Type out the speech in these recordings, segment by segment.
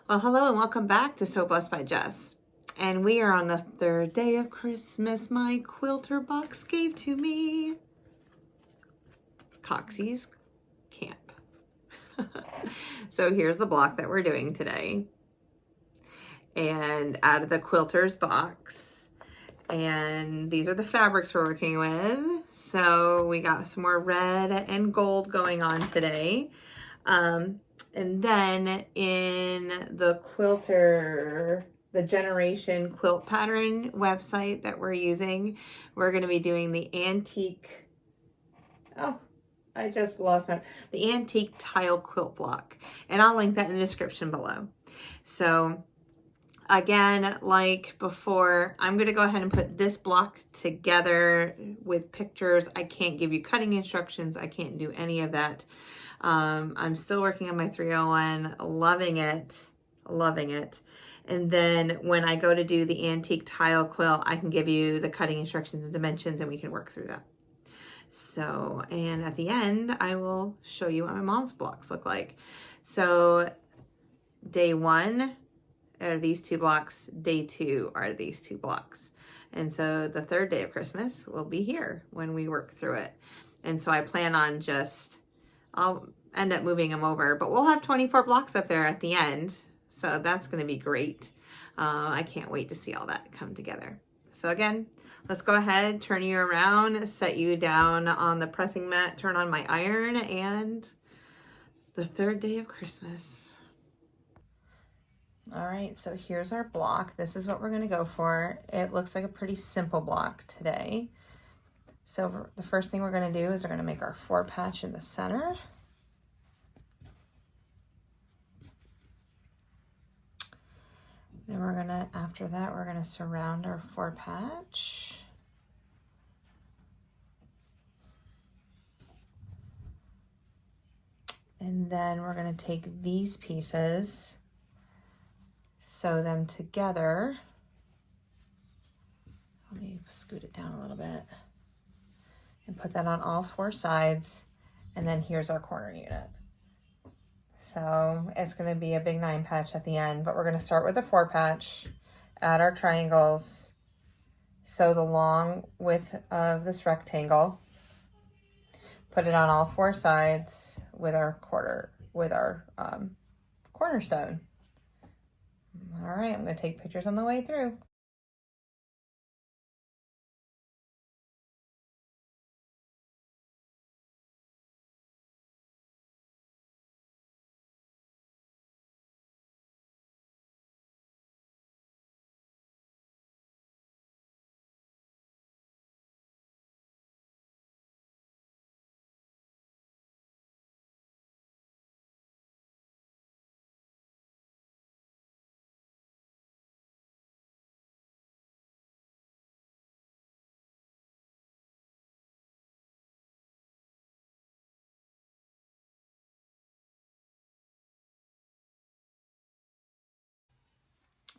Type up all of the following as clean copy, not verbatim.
Well, hello and welcome back to So Blessed by Jess. And we are on the third day of Christmas. My quilter box gave to me Coxie's camp. So here's the block that we're doing today. And out of the quilter's box. And these are the fabrics we're working with. So we got some more red and gold going on today. And then in the quilter, the Generation Quilt pattern website that we're using, we're going to be doing the antique, the antique tile quilt block. And I'll link that in the description below. So again, like before, I'm going to go ahead and put this block together with pictures. I can't give you cutting instructions. I can't do any of that. I'm still working on my 301, loving it, loving it. And then when I go to do the antique tile quilt, I can give you the cutting instructions and dimensions and we can work through that. So, and at the end, I will show you what my mom's blocks look like. So day 1 are these 2 blocks, day 2 are these 2 blocks. And so the third day of Christmas will be here when we work through it. And so I plan on I'll end up moving them over, but we'll have 24 blocks up there at the end. So that's going to be great. I can't wait to see all that come together. So again, let's go ahead, turn you around, set you down on the pressing mat, turn on my iron, and the third day of Christmas. All right, so here's our block. This is what we're going to go for. It looks like a pretty simple block today. So the first thing we're going to do is we're going to make our 4 patch in the center. Then we're going to, after that, we're going to surround our 4 patch. And then we're going to take these pieces, sew them together. Let me scoot it down a little bit. And put that on all 4 sides, and then here's our corner unit. So it's going to be a big 9 patch at the end, but we're going to start with a 4 patch, add our triangles, sew the long width of this rectangle, put it on all 4 sides with our cornerstone. All right, I'm going to take pictures on the way through.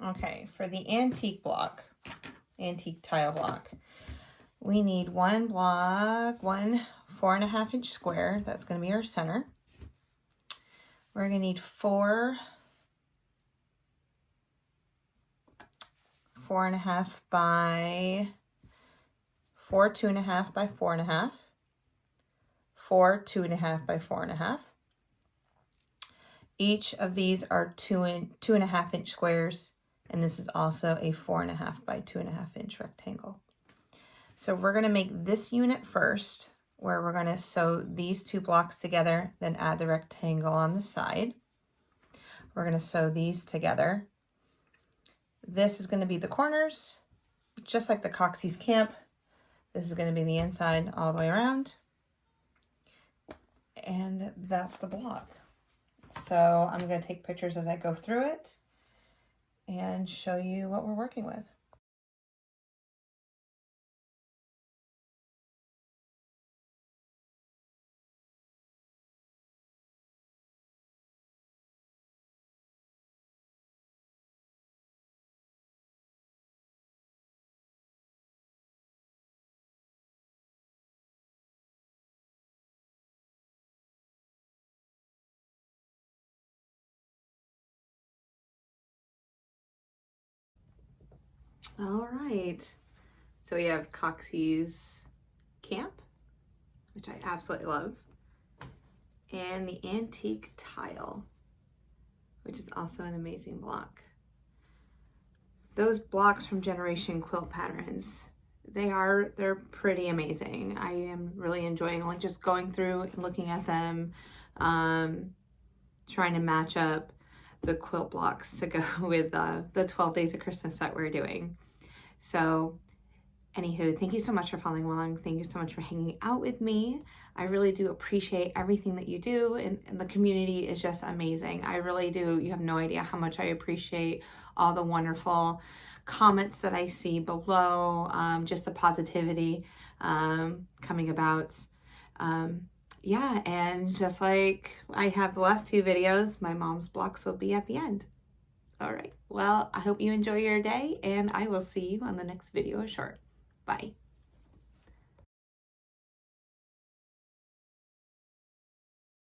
Okay, for the antique block, antique tile block, we need one 4.5 inch square. That's going to be our center. We're going to need 4 4.5 by 4 2.5 by 4.5, 4 2.5 by 4.5. Each of these are 2.5 inch squares, and this is also a 4.5 by 2.5 inch rectangle. So we're going to make this unit first, where we're going to sew these 2 blocks together, then add the rectangle on the side. We're going to sew these together. This is going to be the corners, just like the Coxie's camp. This is going to be the inside all the way around. And that's the block. So I'm going to take pictures as I go through it and show you what we're working with. All right. So we have Coxie's Camp, which I absolutely love, and the Antique Tile, which is also an amazing block. Those blocks from Generation Quilt Patterns, they're pretty amazing. I am really enjoying like just going through and looking at them, trying to match up the quilt blocks to go with the 12 Days of Christmas that we're doing. So anywho, thank you so much for following along. Thank you so much for hanging out with me. I really do appreciate everything that you do, and the community is just amazing. I really do. You have no idea how much I appreciate all the wonderful comments that I see below, just the positivity coming about. Yeah, and just like I have the last two videos, my mom's blocks will be at the end. All right, well, I hope you enjoy your day, and I will see you on the next video short. Bye.